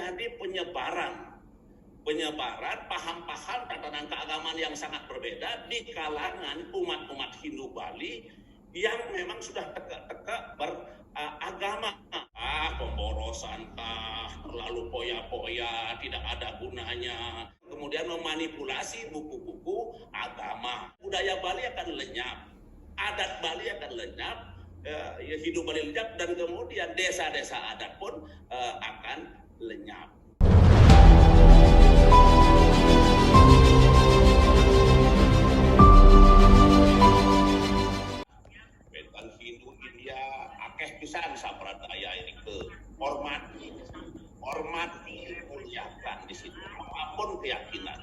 terjadi penyebaran paham-paham tatanan keagamaan yang sangat berbeda di kalangan umat-umat Hindu Bali yang memang sudah tegak-tegak beragama. Pemborosan terlalu poya-poya, tidak ada gunanya. Kemudian memanipulasi buku-buku agama. Budaya Bali akan lenyap, adat Bali akan lenyap, hidup Bali lenyap, dan kemudian desa-desa adat pun akan lenyap. Wetan Hindu India akeh pisan sampradaya ini ke hormati, muliakan di situ apapun keyakinan.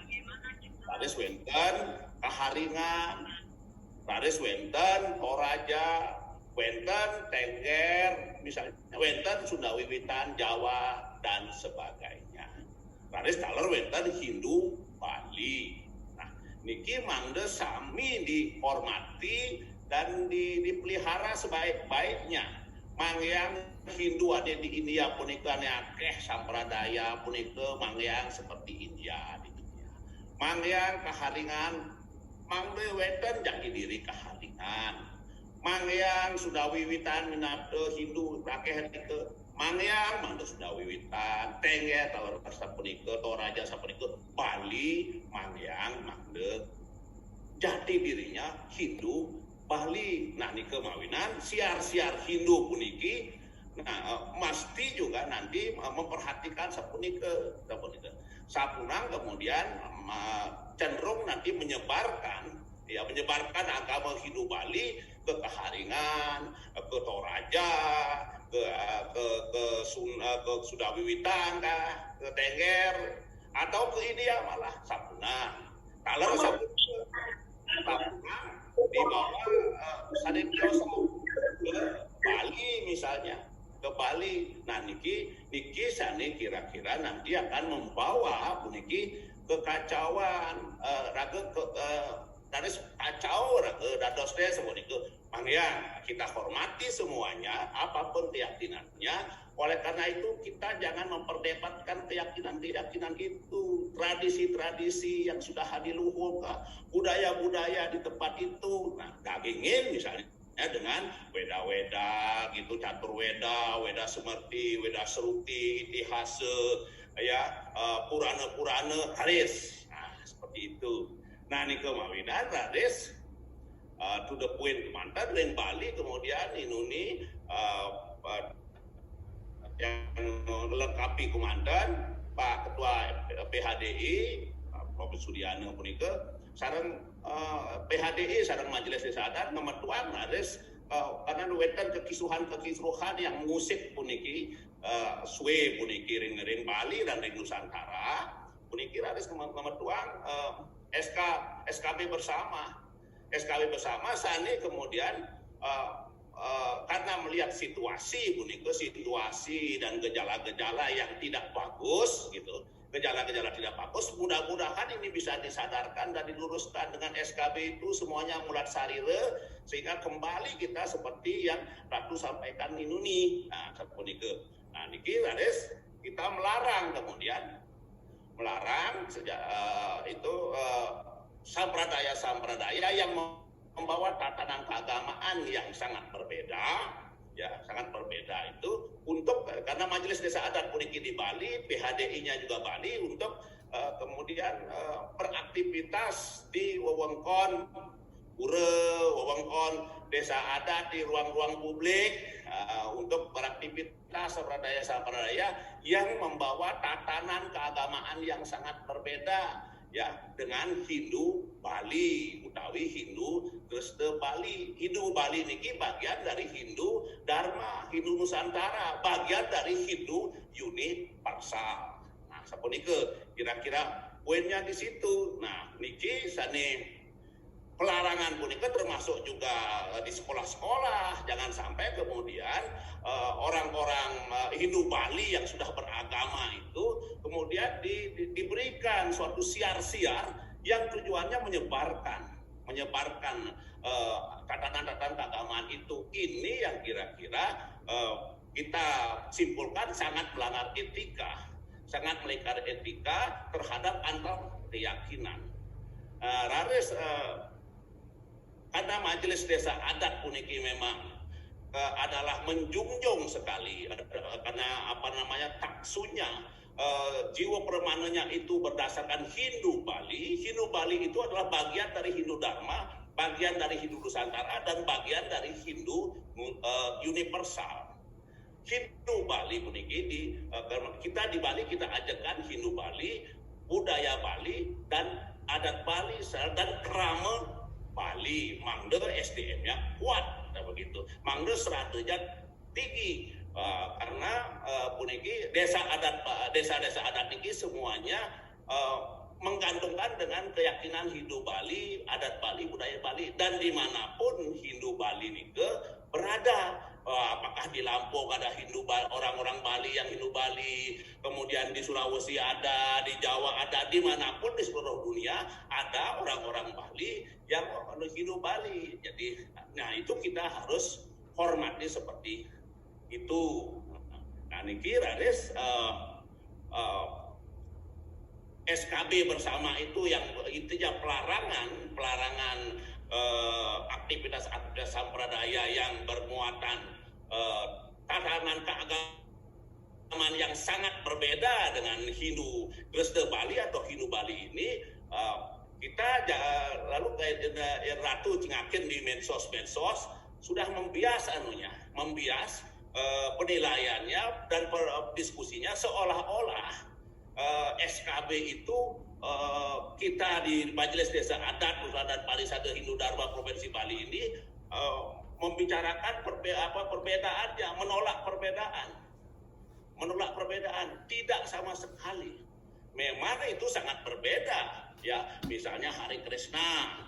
Raris wenten kaharingan, raris wenten Toraja, wenten Tengger, misalnya wenten Sunda Wiwitan, Jawa dan sebagainya. Raris taler wenten Hindu Bali. Nah, niki mangde sami dihormati dan dipelihara sebaik-baiknya. Mangyang Hindu ada di India punika akeh sampradaya punika mangyang seperti India di dunia. Mangyang kaharingan mangde weten jati diri kaharingan. Mangyang sudah wiwitan minabde Hindu akeh itu. Mangyang mangde sudah wiwitan. Tengge talor sapunika Toraja sapunika Bali mangyang mangde jati dirinya Hindu Bali. Nah nike mawinan siar-siar Hindu puniki, nah mesti juga nanti memperhatikan sapunike. Sapunang kemudian cenderung nanti menyebarkan agama Hindu Bali ke Kaharingan, ke Toraja, ke Sunda Wiwitan, ke Tengger, atau ke India malah Sapunang. Kalau Sapunang di bawah Sadetyoso ke Bali misalnya, ke Bali. Nah niki sani kira-kira nanti akan membawa puniki kekacauan, kacau dados teh seperti mangyang kita hormati semuanya apapun keyakinannya. Oleh karena itu kita jangan memperdebatkan keyakinan itu, tradisi-tradisi yang sudah hadiluhur, budaya-budaya di tempat itu. Nah, gagingin misalnya dengan weda-weda gitu, catur weda semerti, weda seruti, itihase, purana-purana haris. Nah, seperti itu. Nah, ini kemawinan haris to the point mantan lain Bali kemudian inuni yang melengkapi komandan Pak Ketua PHDI Profesor Sudiana punika sareng PHDI sareng Majelis Desa Adat memetuang harus karena weten kekisruhan yang musik puniki suwe puniki ring Bali dan ring Nusantara puniki harus memetuang SKB bersama sani kemudian karena melihat situasi dan gejala-gejala yang tidak bagus gitu, gejala-gejala tidak bagus, mudah-mudahan ini bisa disadarkan dan diluruskan dengan SKB itu semuanya mulat sarire sehingga kembali kita seperti yang Ratu sampaikan ini. Nah, seperti itu. Nah, niki laris kita melarang sampradaya yang membawa tatanan keagamaan yang sangat berbeda itu untuk karena Majelis Desa Adat puniki di Bali, PHDI-nya juga Bali untuk kemudian beraktivitas di wewengkon desa adat di ruang-ruang publik untuk beraktivitas sampradaya yang membawa tatanan keagamaan yang sangat berbeda dengan Hindu Bali utawi Hindu Kristen Bali. Hindu Bali niki bagian dari Hindu Dharma, Hindu Nusantara, bagian dari Hindu Universal. Nah, sapunike kira-kira poinnya di situ. Nah, niki sani pelarangan punika termasuk juga di sekolah-sekolah. Jangan sampai kemudian orang-orang Hindu Bali yang sudah beragama itu kemudian diberikan suatu siar-siar yang tujuannya menyebarkan tatanan-tatanan keagamaan itu. Ini yang kira-kira kita simpulkan sangat melanggar etika, sangat melanggar etika terhadap antar keyakinan. Raris karena majelis desa adat puniki memang adalah menjunjung sekali karena taksunya jiwa permanenya itu berdasarkan Hindu Bali. Hindu Bali itu adalah bagian dari Hindu Dharma, bagian dari Hindu Nusantara, dan bagian dari Hindu universal. Hindu Bali puniki kita di Bali kita ajarkan Hindu Bali, budaya Bali, dan adat Bali dan krama Bali. Mangde SDM-nya kuat, begitu. Mangde seratenya tinggi. Karena puniki desa-desa adat ini semuanya menggantungkan dengan keyakinan Hindu Bali, adat Bali, budaya Bali, dan dimanapun Hindu Bali ini berada, apakah di Lampung ada Hindu Bali, orang-orang Bali yang Hindu Bali, kemudian di Sulawesi ada, di Jawa ada, dimanapun di seluruh dunia ada orang-orang Bali yang Hindu Bali. Jadi, nah itu kita harus hormati seperti itu. Nah, niki Raris SKB bersama itu yang intinya pelarangan aktivitas sampradaya yang bermuatan tatanan keagamaan yang sangat berbeda dengan Hindu Kristen Bali atau Hindu Bali ini. Kita lalu kayak Ratu Cingakin di medsos sudah membias penilaiannya dan diskusinya seolah-olah SKB itu kita di Majelis Desa Adat Pusat Parisade Hindu Dharma Provinsi Bali ini membicarakan perbedaannya, menolak perbedaan, tidak sama sekali. Memang itu sangat berbeda, ya, misalnya Hari Krishna,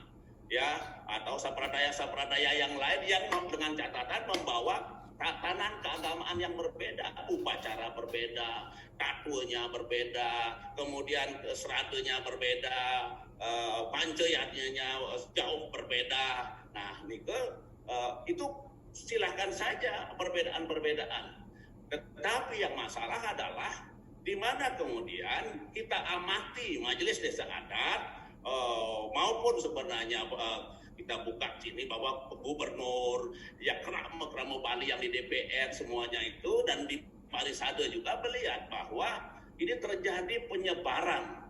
ya, atau sampradaya yang lain yang dengan catatan membawa tatanan keagamaan yang berbeda, upacara berbeda, tatunya berbeda, kemudian seratenya berbeda, panceyatnya jauh berbeda. Nah, itu silahkan saja perbedaan-perbedaan. Tetapi yang masalah adalah di mana kemudian kita amati Majelis Desa Adat maupun sebenarnya kita buka sini bahwa gubernur, ya krama Bali yang di DPR semuanya itu, dan di Parisade juga melihat bahwa ini terjadi penyebaran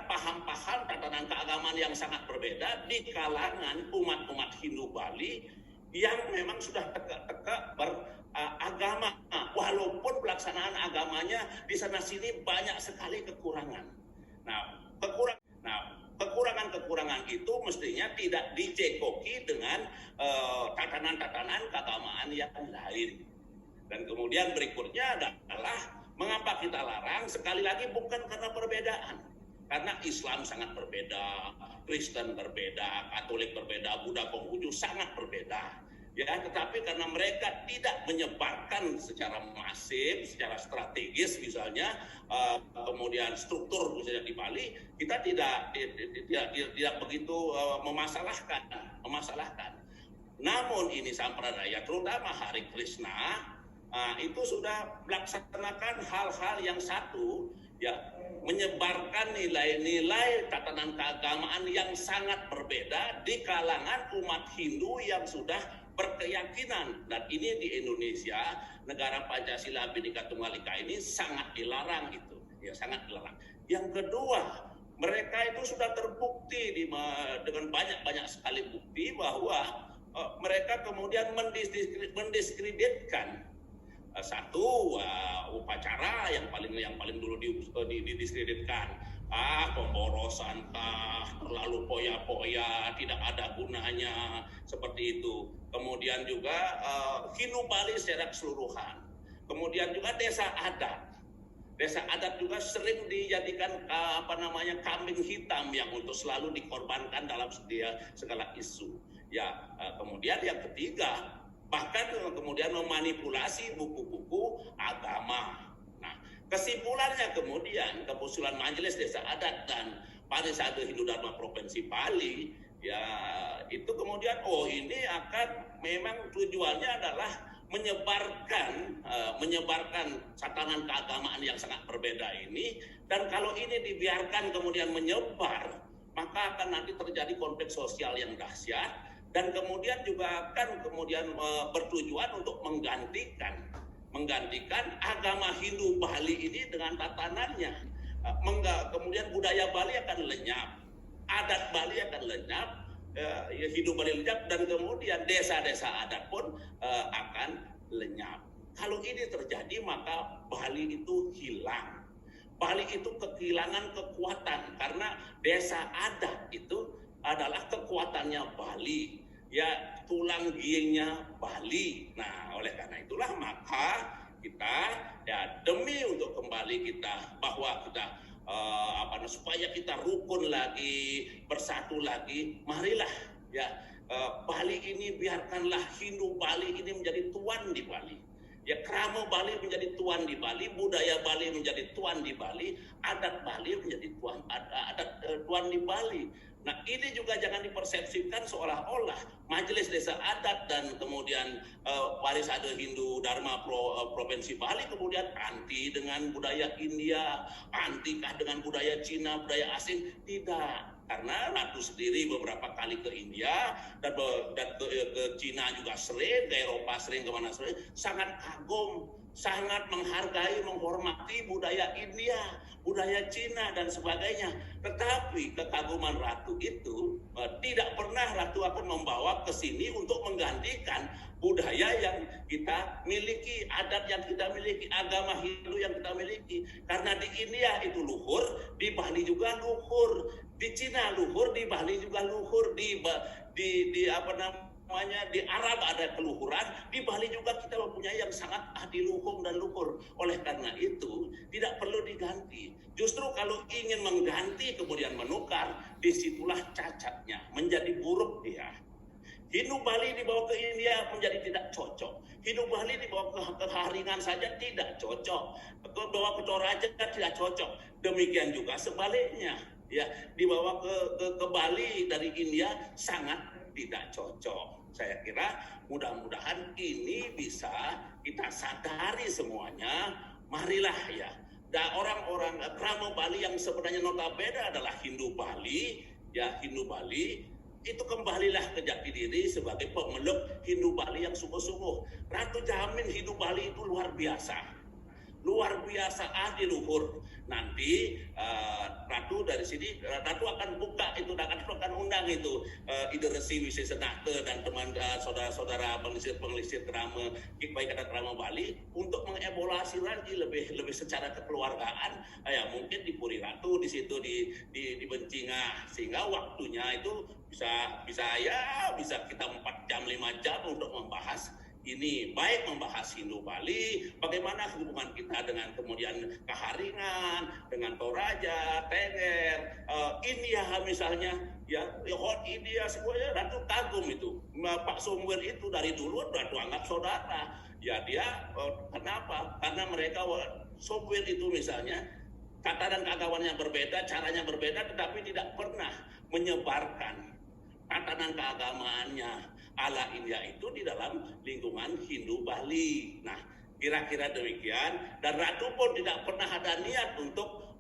paham-paham tatanan keagamaan yang sangat berbeda di kalangan umat-umat Hindu Bali yang memang sudah tegak-tegak beragama, walaupun pelaksanaan agamanya di sana sini banyak sekali kekurangan. Kekurangan itu mestinya tidak dicekoki dengan tatanan-tatanan keagamaan yang lain. Dan kemudian berikutnya adalah mengapa kita larang? Sekali lagi bukan karena perbedaan. Karena Islam sangat berbeda, Kristen berbeda, Katolik berbeda, Buddha, Konghucu sangat berbeda. Ya, tetapi karena mereka tidak menyebarkan secara masif, secara strategis misalnya, kemudian struktur misalnya di Bali, kita tidak begitu memasalahkan. Namun ini sampradaya, terutama Hari Krishna, itu sudah melaksanakan hal-hal yang satu, ya, menyebarkan nilai-nilai tatanan keagamaan yang sangat berbeda di kalangan umat Hindu yang sudah berkeyakinan. Dan ini di Indonesia, negara Pancasila Bhinneka Tunggal Ika ini sangat dilarang gitu, ya, sangat dilarang. Yang kedua, mereka itu sudah terbukti dengan banyak sekali bukti bahwa mereka kemudian mendiskreditkan satu upacara yang paling dulu didiskreditkan, pemborosan, terlalu poya-poya, tidak ada gunanya, seperti itu. Kemudian juga Hindu Bali secara keseluruhan. Kemudian juga desa adat juga sering dijadikan kambing hitam yang untuk selalu dikorbankan dalam segala isu. Ya, kemudian yang ketiga, bahkan kemudian memanipulasi buku-buku agama. Nah, kesimpulannya keputusan Majelis Desa Adat dan Parisade Hindu Dharma Provinsi Bali, ya, itu kemudian ini akan memang tujuannya adalah menyebarkan tatanan keagamaan yang sangat berbeda ini, dan kalau ini dibiarkan kemudian menyebar, maka akan nanti terjadi konflik sosial yang dahsyat, dan kemudian juga akan kemudian bertujuan untuk menggantikan agama Hindu Bali ini dengan tatanannya. Kemudian budaya Bali akan lenyap, adat Bali akan lenyap, hidup Bali lenyap, dan kemudian desa-desa adat pun akan lenyap. Kalau ini terjadi, maka Bali itu hilang. Bali itu kehilangan kekuatan, karena desa adat itu adalah kekuatannya Bali, ya, tulang giingnya Bali. Nah, oleh karena itulah maka kita, ya, demi untuk kembali kita bahwa kita supaya kita rukun lagi, bersatu lagi, marilah, ya, Bali ini, biarkanlah Hindu Bali ini menjadi tuan di Bali. Ya, kramo Bali menjadi tuan di Bali, budaya Bali menjadi tuan di Bali, adat Bali menjadi tuan di Bali. Nah, ini juga jangan dipersepsikan seolah-olah Majelis Desa Adat dan kemudian Parisade Hindu Dharma Provinsi Bali kemudian anti dengan budaya India, antikah dengan budaya Cina, budaya asing. Tidak. Karena Ratu sendiri beberapa kali ke India dan ke Cina juga sering, ke Eropa sering, kemana sering, sangat kagum, sangat menghargai, menghormati budaya India, budaya Cina dan sebagainya. Tetapi kekaguman Ratu itu tidak pernah Ratu akan membawa ke sini untuk menggantikan budaya yang kita miliki, adat yang kita miliki, agama Hindu yang kita miliki. Karena di India itu luhur, di Bali juga luhur, di Cina luhur, di Bali juga luhur, di Arab ada keluhuran, di Bali juga kita mempunyai yang sangat adiluhung dan luhur. Oleh karena itu tidak perlu diganti. Justru kalau ingin mengganti kemudian menukar, disitulah cacatnya, menjadi buruk dia. Hindu Bali dibawa ke India menjadi tidak cocok. Hindu Bali dibawa ke Haringan saja tidak cocok. Dibawa ke Toraja tidak cocok. Demikian juga sebaliknya. Ya, dibawa ke Bali dari India sangat tidak cocok. Saya kira mudah-mudahan ini bisa kita sadari semuanya. Marilah, ya, dan orang-orang kramo Bali yang sebenarnya notabene adalah Hindu Bali, ya, Hindu Bali itu kembalilah ke jati diri sebagai pemeluk Hindu Bali yang sungguh-sungguh. Ratu jamin Hindu Bali itu luar biasa adiluhur. Nanti Ratu dari sini, Ratu akan buka itu, akan undang itu Ide Resi Wisesenate dan teman saudara-saudara pengelisir krama, baik adat krama Bali untuk mengevaluasi lagi lebih secara kekeluargaan. Ya, mungkin di Puri Ratu di situ di Bencingah, sehingga waktunya itu bisa kita 4 jam 5 jam untuk membahas ini, baik membahas Hindu Bali, bagaimana hubungan kita dengan kemudian Keharingan, dengan Toraja, Tenger, India misalnya, ya, Hot India semuanya Ratu kagum itu. Pak Somwer itu dari dulu Ratu anggap saudara. Ya, dia kenapa? Karena mereka Somwer itu misalnya tatanan keagamaan yang berbeda, caranya berbeda, tetapi tidak pernah menyebarkan tatanan keagamaannya ala India itu di dalam lingkungan Hindu Bali. Nah, kira-kira demikian. Dan Ratu pun tidak pernah ada niat untuk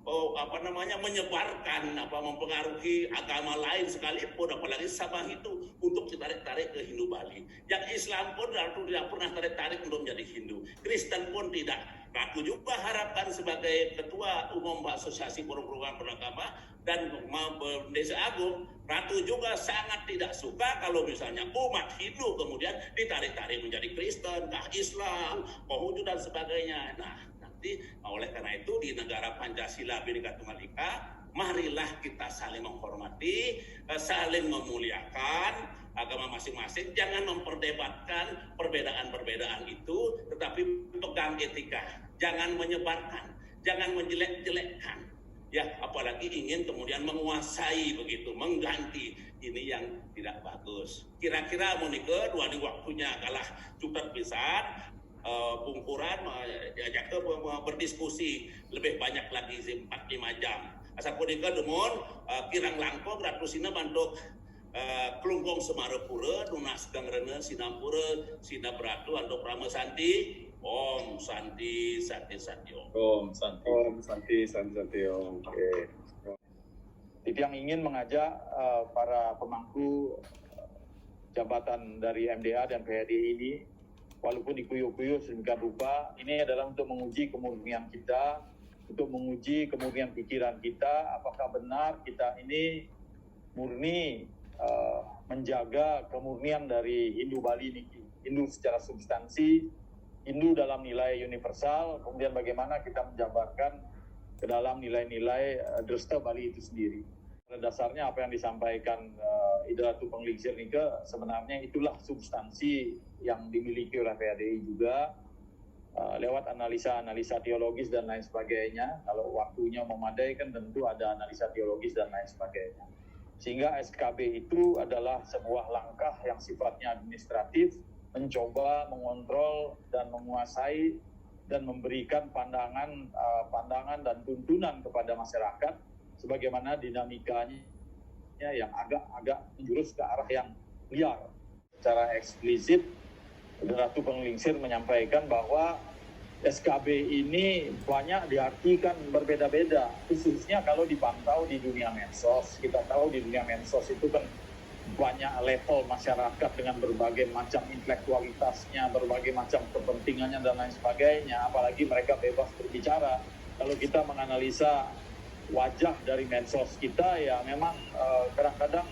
menyebarkan, mempengaruhi agama lain sekalipun, apalagi sama itu untuk ditarik-tarik ke Hindu Bali. Yang Islam pun Ratu tidak pernah tarik-tarik untuk menjadi Hindu. Kristen pun tidak. Ratu juga harapkan sebagai Ketua Umum Asosiasi Forum-Forum Beragama dan Desa Agung, Ratu juga sangat tidak suka kalau misalnya umat Hindu kemudian ditarik-tarik menjadi Kristen, Islam, Konghucu dan sebagainya. Nah, nanti oleh karena itu di negara Pancasila Bhinneka Tunggal Ika, marilah kita saling menghormati, saling memuliakan agama masing-masing, jangan memperdebatkan perbedaan-perbedaan itu, tetapi pegang etika, jangan menyebarkan, jangan menjelek-jelekkan, ya, apalagi ingin kemudian menguasai begitu, mengganti, ini yang tidak bagus. Kira-kira Monika dua di waktunya kalah cukup pisan, pungkuran ajak ke berdiskusi lebih banyak lagi 4-5 jam. Asal Monika demun kirang langkung Ratu Sina bantuk Kelungkong Semarapura, Nunas Gangrena, Sinampura, Sinabratu, Ando Prama Santi, Om Santi, Santi Santi Om. Om Santi, Santi Om. Oke. Itu yang ingin mengajak para pemangku jabatan dari MDA dan PHDI ini, walaupun dikuyuh-kuyuh sedemikian rupa, ini adalah untuk menguji kemurnian kita, untuk menguji kemurnian pikiran kita, apakah benar kita ini murni menjaga kemurnian dari Hindu Bali ini, Hindu secara substansi, Hindu dalam nilai universal, kemudian bagaimana kita menjabarkan ke dalam nilai-nilai Dresta Bali itu sendiri. Pada dasarnya apa yang disampaikan Ida Ratu Penglingsir Nike, sebenarnya itulah substansi yang dimiliki oleh PHDI juga, lewat analisa-analisa teologis dan lain sebagainya. Kalau waktunya memadai kan tentu ada analisa teologis dan lain sebagainya. Sehingga SKB itu adalah sebuah langkah yang sifatnya administratif, mencoba mengontrol dan menguasai dan memberikan pandangan dan tuntunan kepada masyarakat sebagaimana dinamikanya yang agak menjurus ke arah yang liar. Secara eksplisit, Ratu Penglingsir menyampaikan bahwa SKB ini banyak diartikan berbeda-beda, khususnya kalau dipantau di dunia medsos. Kita tahu di dunia medsos itu kan banyak level masyarakat dengan berbagai macam intelektualitasnya, berbagai macam kepentingannya dan lain sebagainya, apalagi mereka bebas berbicara. Kalau kita menganalisa wajah dari medsos kita, ya memang kadang-kadang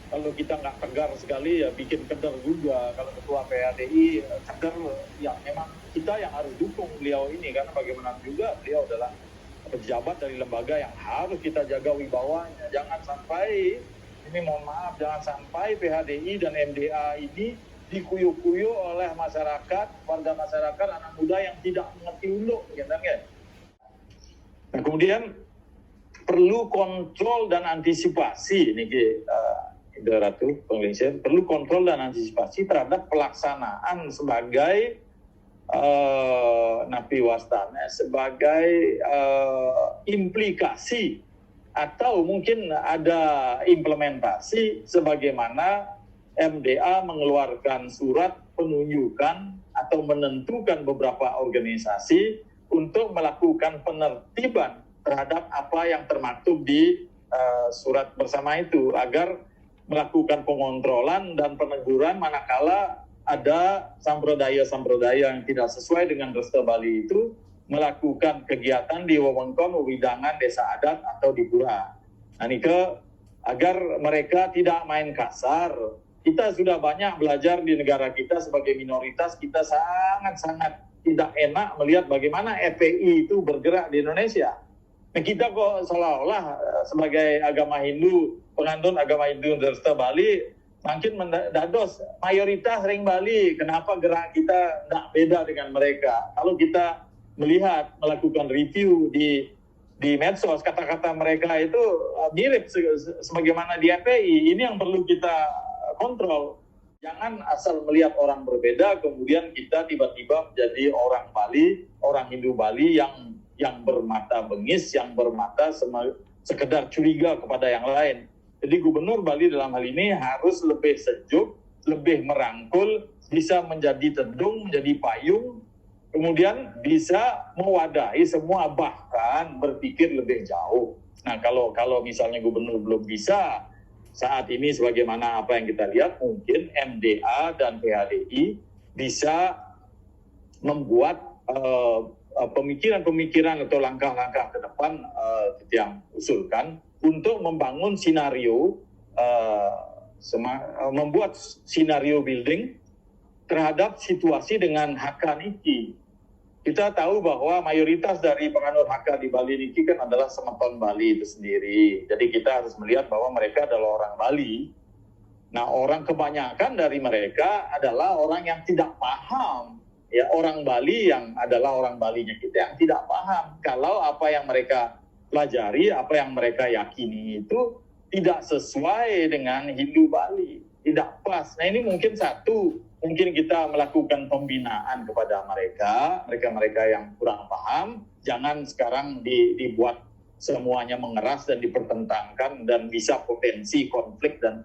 kalau kita nggak tegar sekali ya bikin keder juga. Kalau ketua PHDI keder, ya memang kita yang harus dukung beliau ini, karena bagaimanapun juga beliau adalah pejabat dari lembaga yang harus kita jaga wibawanya. Jangan sampai, ini mohon maaf, jangan sampai PHDI dan MDA ini dikuyuh-kuyuh oleh masyarakat, warga masyarakat, anak muda yang tidak mengerti unduk, gitu kan? Nah, kemudian perlu kontrol dan antisipasi, ini Ida Ratu Penglingsir, perlu kontrol dan antisipasi terhadap pelaksanaan sebagai Napi Wastana, sebagai implikasi atau mungkin ada implementasi sebagaimana MDA mengeluarkan surat penunjukan atau menentukan beberapa organisasi untuk melakukan penertiban terhadap apa yang termaktub di surat bersama itu, agar melakukan pengontrolan dan peneguran manakala ada samprodaya-samprodaya yang tidak sesuai dengan Dresta Bali itu melakukan kegiatan di wewengkon, wewidangan, desa adat atau di pura. Nah, Nike, agar mereka tidak main kasar. Kita sudah banyak belajar di negara kita sebagai minoritas, kita sangat-sangat tidak enak melihat bagaimana FPI itu bergerak di Indonesia. Nah, kita kok seolah-olah sebagai agama Hindu, pengantun agama Hindu Dresta Bali, makin mendados mayoritas ring Bali. Kenapa gerak kita tidak beda dengan mereka? Kalau kita melihat, melakukan review di medsos, kata-kata mereka itu mirip sebagaimana di FPI. Ini yang perlu kita kontrol. Jangan asal melihat orang berbeda, kemudian kita tiba-tiba menjadi orang Bali, orang Hindu Bali yang bermata bengis, yang bermata sekedar curiga kepada yang lain. Jadi Gubernur Bali dalam hal ini harus lebih sejuk, lebih merangkul, bisa menjadi tedung, menjadi payung, kemudian bisa mewadahi semua, bahkan berpikir lebih jauh. Nah, kalau misalnya Gubernur belum bisa saat ini, sebagaimana apa yang kita lihat, mungkin MDA dan PHDI bisa membuat pemikiran-pemikiran atau langkah-langkah ke depan yang usulkan untuk membangun skenario, membuat skenario building terhadap situasi dengan Hakka Niki. Kita tahu bahwa mayoritas dari penganut Hakka di Bali Niki kan adalah Semeton Bali itu sendiri. Jadi kita harus melihat bahwa mereka adalah orang Bali. Nah, orang kebanyakan dari mereka adalah orang yang tidak paham. Ya, orang Bali yang adalah orang Balinya kita yang tidak paham kalau apa yang mereka pelajari, apa yang mereka yakini itu tidak sesuai dengan Hindu Bali, tidak pas. Nah, ini mungkin kita melakukan pembinaan kepada mereka yang kurang paham. Jangan sekarang dibuat semuanya mengeras dan dipertentangkan dan bisa potensi konflik dan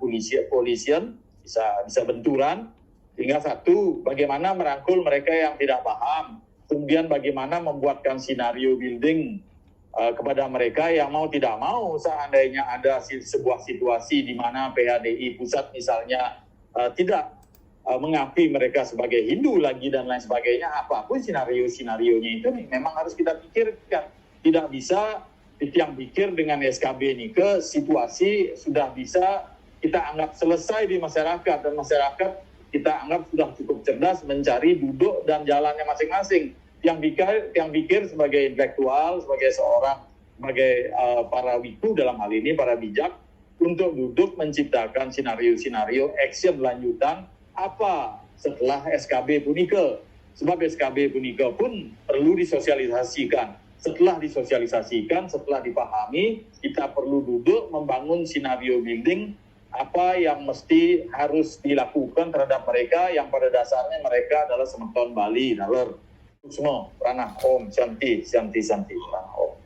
polisian bisa benturan. Tinggal satu, bagaimana merangkul mereka yang tidak paham, kemudian bagaimana membuatkan scenario building kepada mereka yang mau tidak mau seandainya ada sebuah situasi di mana PHDI pusat misalnya tidak mengakui mereka sebagai Hindu lagi dan lain sebagainya, apapun sinarionya itu memang harus kita pikirkan. Tidak bisa yang pikir dengan SKB ini ke situasi sudah bisa kita anggap selesai di masyarakat, dan masyarakat kita anggap sudah cukup cerdas mencari duduk dan jalannya masing-masing. Yang pikir sebagai intelektual, sebagai para wiku dalam hal ini, para bijak, untuk duduk menciptakan sinario-sinario action lanjutan apa setelah SKB Punike. Sebab SKB Punike pun perlu disosialisasikan. Setelah disosialisasikan, setelah dipahami, kita perlu duduk membangun sinario building apa yang mesti harus dilakukan terhadap mereka yang pada dasarnya mereka adalah semeton Bali, Naler. Semua, Pranah Om, Shanti, Pranah Om.